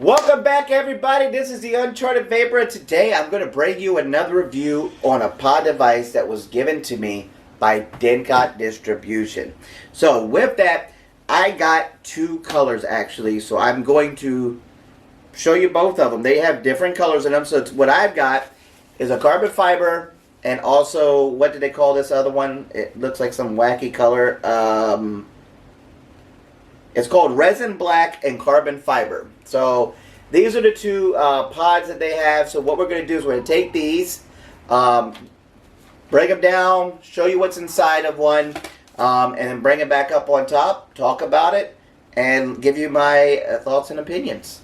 Welcome back, everybody. This is the Uncharted Vaper, and today I'm going to bring you another review on a pod device that was given to me by Denkat Distribution. So with that, I got two colors actually, so I'm going to show you both of them. They have different colors in them, so what I've got is a carbon fiber and also, what did they call this other one? It looks like some wacky color. It's called resin black and carbon fiber. So these are the two pods that they have. So what we're going to do is we're going to take these, break them down, show you what's inside of one, and then bring it back up on top, talk about it, and give you my thoughts and opinions.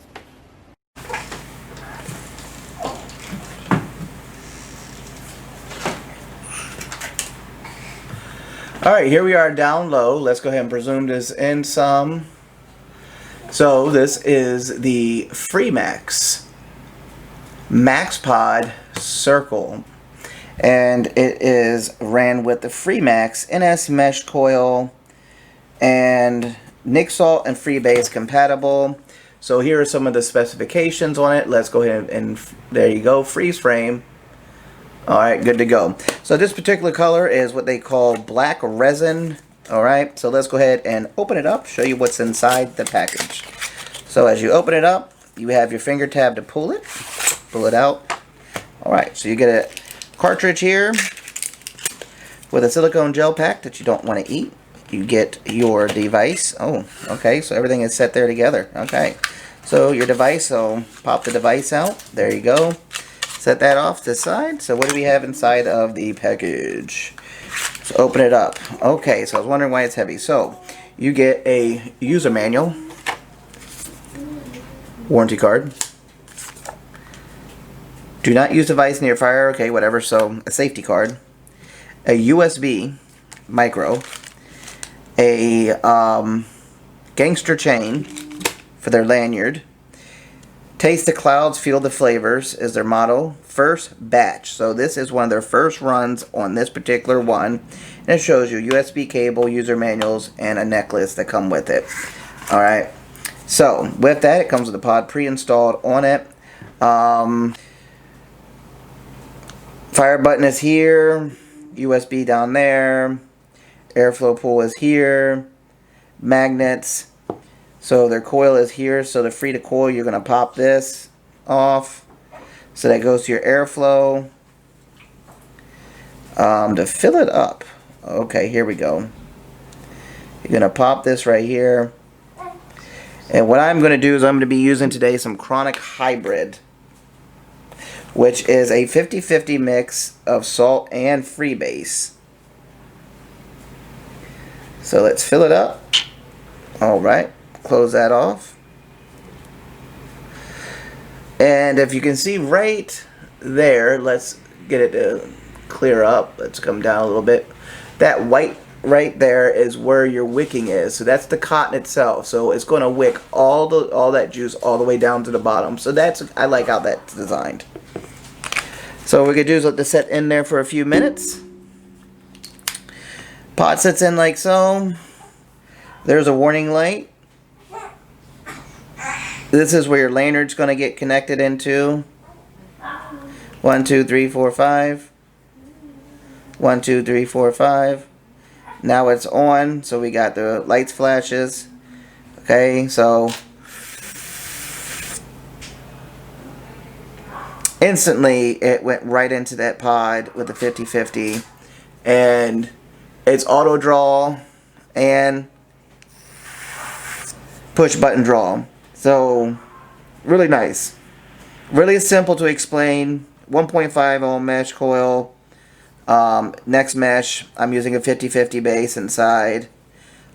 Alright, here we are down low. Let's go ahead and presume this in some. So this is the Freemax Maxpod Circle. And it is ran with the Freemax NS mesh coil and Nic Salt and Freebase compatible. So here are some of the specifications on it. Let's go ahead and there you go, freeze frame. Alright, good to go. So this particular color is what they call black resin. Alright, so let's go ahead and open it up, show you what's inside the package. So as you open it up, you have your finger tab to pull it out. Alright, so you get a cartridge here with a silicone gel pack that you don't want to eat. You get your device. Oh, okay, so everything is set there together. Okay, so your device, so pop the device out. There you go. Set that off to the side. So what do we have inside of the package? So open it up. Okay, so I was wondering why it's heavy. So you get a user manual, warranty card. Do not use device near fire. Okay, whatever. So a safety card, a USB micro, a gangster chain for their lanyard. Taste the clouds, feel the flavors is their motto. First batch. So this is one of their first runs on this particular one. And it shows you USB cable, user manuals, and a necklace that come with it. Alright. So with that, it comes with the pod pre-installed on it. Fire button is here. USB down there. Airflow pool is here. Magnets. So their coil is here, so to free the coil, you're going to pop this off. So that goes to your airflow. To fill it up, okay, here we go. You're going to pop this right here. And what I'm going to do is I'm going to be using today some Chronic Hybrid, which is a 50-50 mix of salt and freebase. So let's fill it up. Alright. Close that off. And if you can see right there, let's get it to clear up. Let's come down a little bit. That white right there is where your wicking is. So that's the cotton itself. So it's going to wick all that juice all the way down to the bottom. So I like how that's designed. So what we're going to do is let this set in there for a few minutes. Pod sits in like so. There's a warning light. This is where your lanyard's going to get connected into. 1, 2, 3, 4, 5. 1, 2, 3, 4, 5. Now it's on, so we got the lights flashes. Okay, so instantly it went right into that pod with the 50-50, and it's auto draw and push button draw. So, really nice. Really simple to explain. 1.5 ohm mesh coil. Next mesh, I'm using a 50-50 base inside.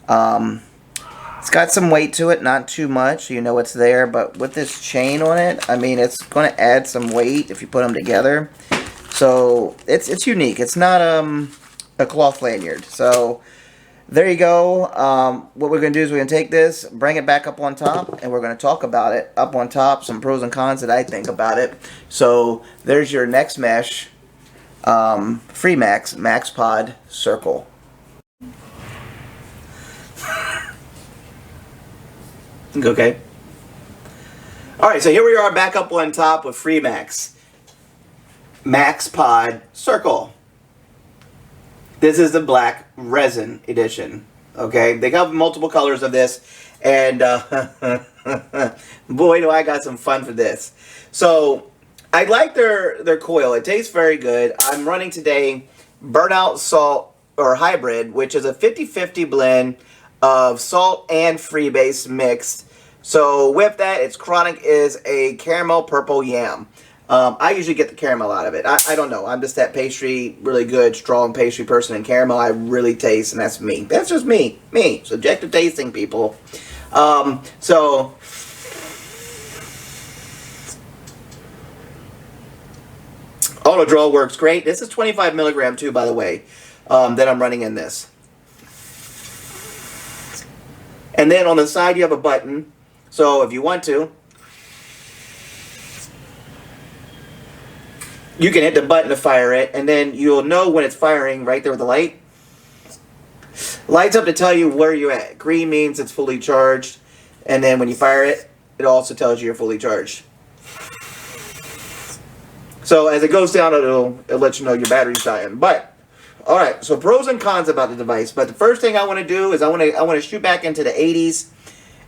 It's got some weight to it, not too much. You know it's there, but with this chain on it, I mean, it's going to add some weight if you put them together. So, it's unique. It's not a cloth lanyard. So, there you go. What we're going to do is we're going to take this, bring it back up on top, and we're going to talk about it up on top, some pros and cons that I think about it. So there's your next mesh, Freemax Maxpod Circle. Okay. All right, so here we are back up on top with Freemax. Maxpod Circle. This is the black resin edition. Okay, they got multiple colors of this, and boy, do I got some fun for this. So I like their coil. It tastes very good. I'm running today Burnout Salt or Hybrid, which is a 50-50 blend of salt and freebase mixed. So with that, its chronic is a caramel purple yam. I usually get the caramel out of it. I don't know. I'm just that pastry, really good, strong pastry person, and caramel I really taste, and that's me. That's just me. Me. Subjective tasting, people. So auto draw works great. This is 25 milligram too, by the way, that I'm running in this. And then on the side, you have a button. So if you want to, you can hit the button to fire it, and then you'll know when it's firing right there with the light. Lights up to tell you where you're at. Green means it's fully charged, and then when you fire it, it also tells you you're fully charged. So as it goes down, it'll let you know your battery's dying. But all right, so pros and cons about the device. But the first thing I want to do is I want to shoot back into the 80s.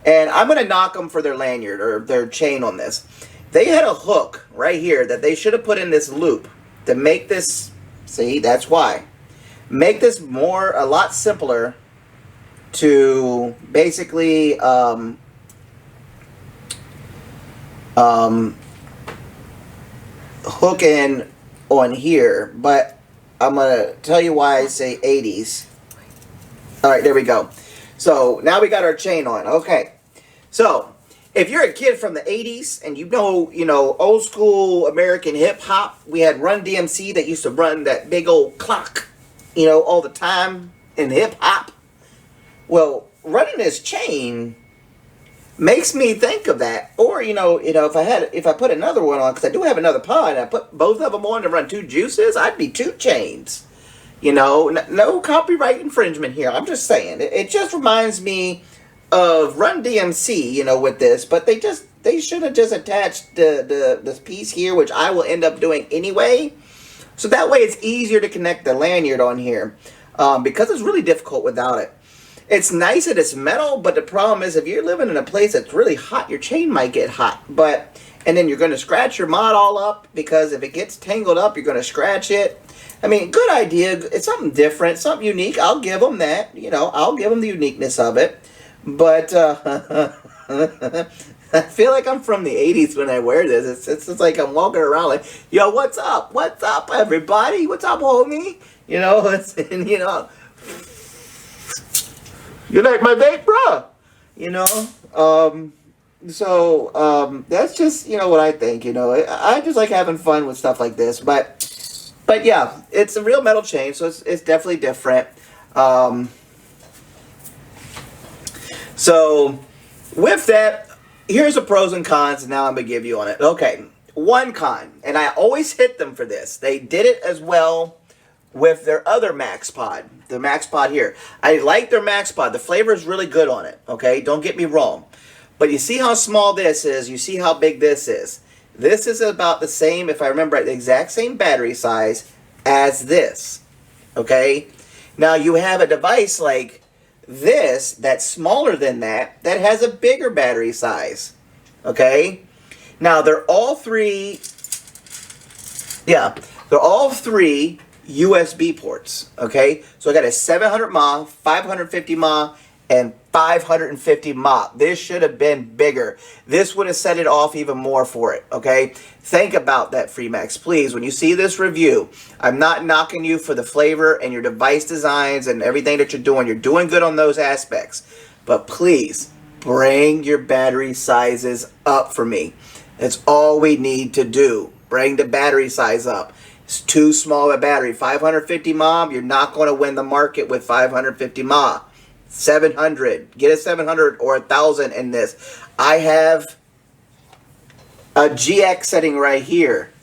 And I'm going to knock them for their lanyard or their chain on this. They had a hook right here that they should have put in this loop to make this, see, that's why. Make this a lot simpler to basically hook in on here. But I'm going to tell you why I say 80s. All right, there we go. So now we got our chain on. Okay. So if you're a kid from the 80s and you know, old school American hip hop, we had Run DMC that used to run that big old clock, all the time in hip hop. Well, running this chain makes me think of that. Or, if I put another one on, because I do have another pod, and I put both of them on to run two juices, I'd be 2 chains. No copyright infringement here. I'm just saying. It just reminds me of Run DMC, with this, but they should have just attached this piece here, which I will end up doing anyway. So that way it's easier to connect the lanyard on here, because it's really difficult without it. It's nice that it's metal, but the problem is if you're living in a place that's really hot, your chain might get hot. And then you're going to scratch your mod all up, because if it gets tangled up, you're going to scratch it. I mean, good idea. It's something different, something unique. I'll give them that. I'll give them the uniqueness of it. But I feel like I'm from the 80s when I wear this. It's just like I'm walking around like, yo, what's up? What's up, everybody? What's up, homie? You like my vape, bro? So that's just, what I think, I just like having fun with stuff like this. But yeah, it's a real metal chain, so it's definitely different. So with that, here's the pros and cons, and now I'm going to give you on it. Okay, one con, and I always hit them for this. They did it as well with their other Maxpod, the Maxpod here. I like their Maxpod. The flavor is really good on it, okay? Don't get me wrong. But you see how small this is. You see how big this is. This is about the same, if I remember right, the exact same battery size as this, okay? Now you have a device like this that's smaller than that has a bigger battery size, okay? Now they're all three USB ports, okay? So I got a 700 mAh, 550 mAh, and 550 mAh. This should have been bigger. This would have set it off even more for it, okay? Think about that, Freemax. Please, when you see this review, I'm not knocking you for the flavor and your device designs and everything that you're doing. You're doing good on those aspects. But please, bring your battery sizes up for me. That's all we need to do. Bring the battery size up. It's too small a battery. 550 mAh, you're not going to win the market with 550 mAh. 700. Get a 700 or 1,000 in this. I have a GX setting right here.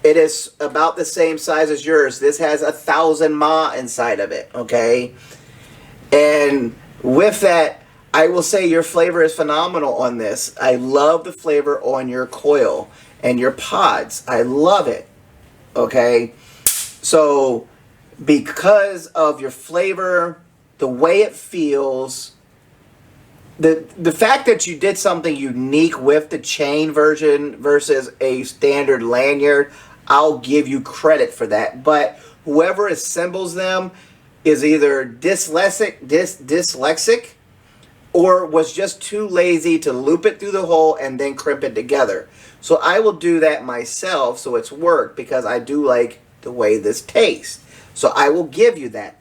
It is about the same size as yours. This has 1,000 mAh inside of it, okay? And with that, I will say your flavor is phenomenal on this. I love the flavor on your coil and your pods. I love it. Okay? So, because of your flavor, the way it feels, the fact that you did something unique with the chain version versus a standard lanyard, I'll give you credit for that. But whoever assembles them is either dyslexic or was just too lazy to loop it through the hole and then crimp it together. So I will do that myself, so it's work, because I do like the way this tastes. So I will give you that.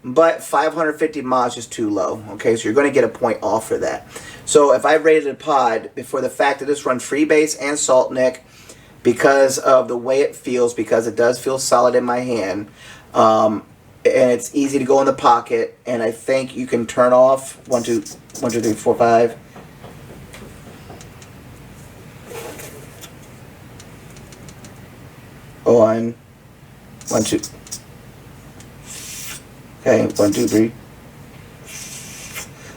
But 550 mods is too low. Okay, so you're going to get a point off for that. So if I rated a pod for the fact that this runs Freebase and Salt Nic, because of the way it feels, because it does feel solid in my hand, and it's easy to go in the pocket, and I think you can turn off 1, 2, 3, 4, 5. On 1, 2. Okay, 1, 2, 3.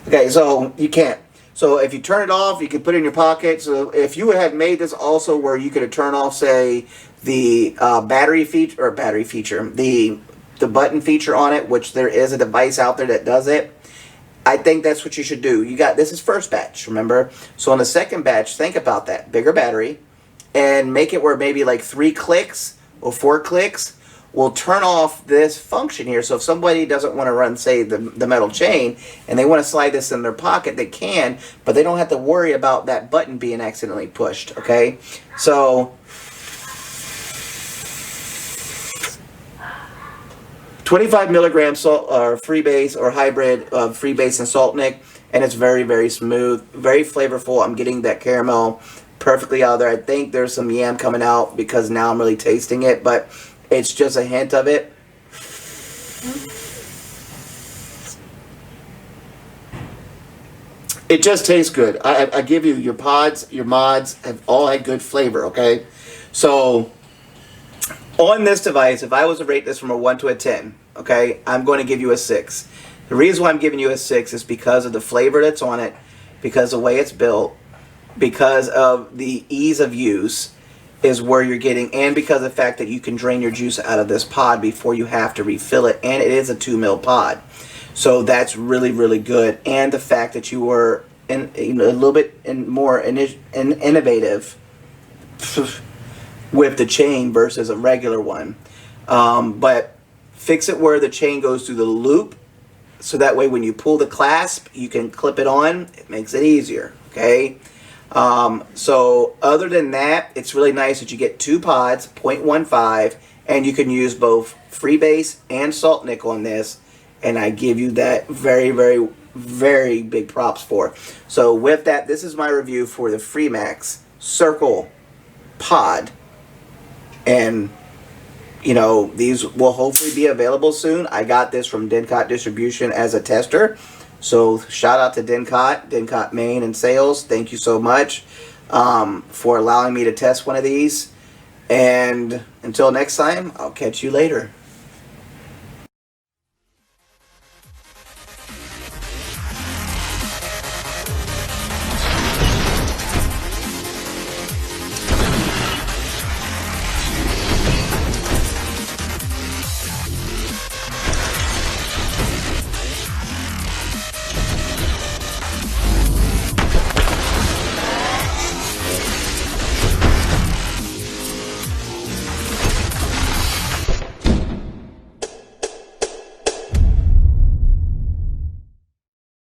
Okay, so you can't. So if you turn it off, you can put it in your pocket. So if you had made this also where you could have turned off, say, the battery feature, the button feature on it, which there is a device out there that does it, I think that's what you should do. You got, this is first batch, remember? So on the second batch, think about that. Bigger battery, and make it where maybe like 3 clicks or 4 clicks will turn off this function here. So if somebody doesn't want to run, say, the metal chain, and they want to slide this in their pocket, they can, but they don't have to worry about that button being accidentally pushed, okay? So 25 milligrams salt, or Freebase or hybrid of Freebase and Salt Nic, and it's very, very smooth, very flavorful. I'm getting that caramel perfectly out of there. I think there's some yam coming out because now I'm really tasting it, but it's just a hint of it. It just tastes good. I give you, your pods, your mods have all had good flavor, okay? So on this device, if I was to rate this from a 1 to a 10, okay, I'm going to give you a 6. The reason why I'm giving you a 6 is because of the flavor that's on it, because of the way it's built, because of the ease of use is where you're getting, and because of the fact that you can drain your juice out of this pod before you have to refill it, and it is a 2 mil pod. So that's really, really good. And the fact that you were a little bit more innovative with the chain versus a regular one. But fix it where the chain goes through the loop, so that way when you pull the clasp, you can clip it on. It makes it easier, okay? So other than that, it's really nice that you get 2 pods, 0.15, and you can use both Freebase and Salt Nic on this, and I give you that very, very, very big props for. So with that, this is my review for the Freemax Circle Pod, and you know, these will hopefully be available soon. I got this from Denkat Distribution as a tester. So shout out to Denkat Maine and Sales. Thank you so much for allowing me to test one of these. And until next time, I'll catch you later.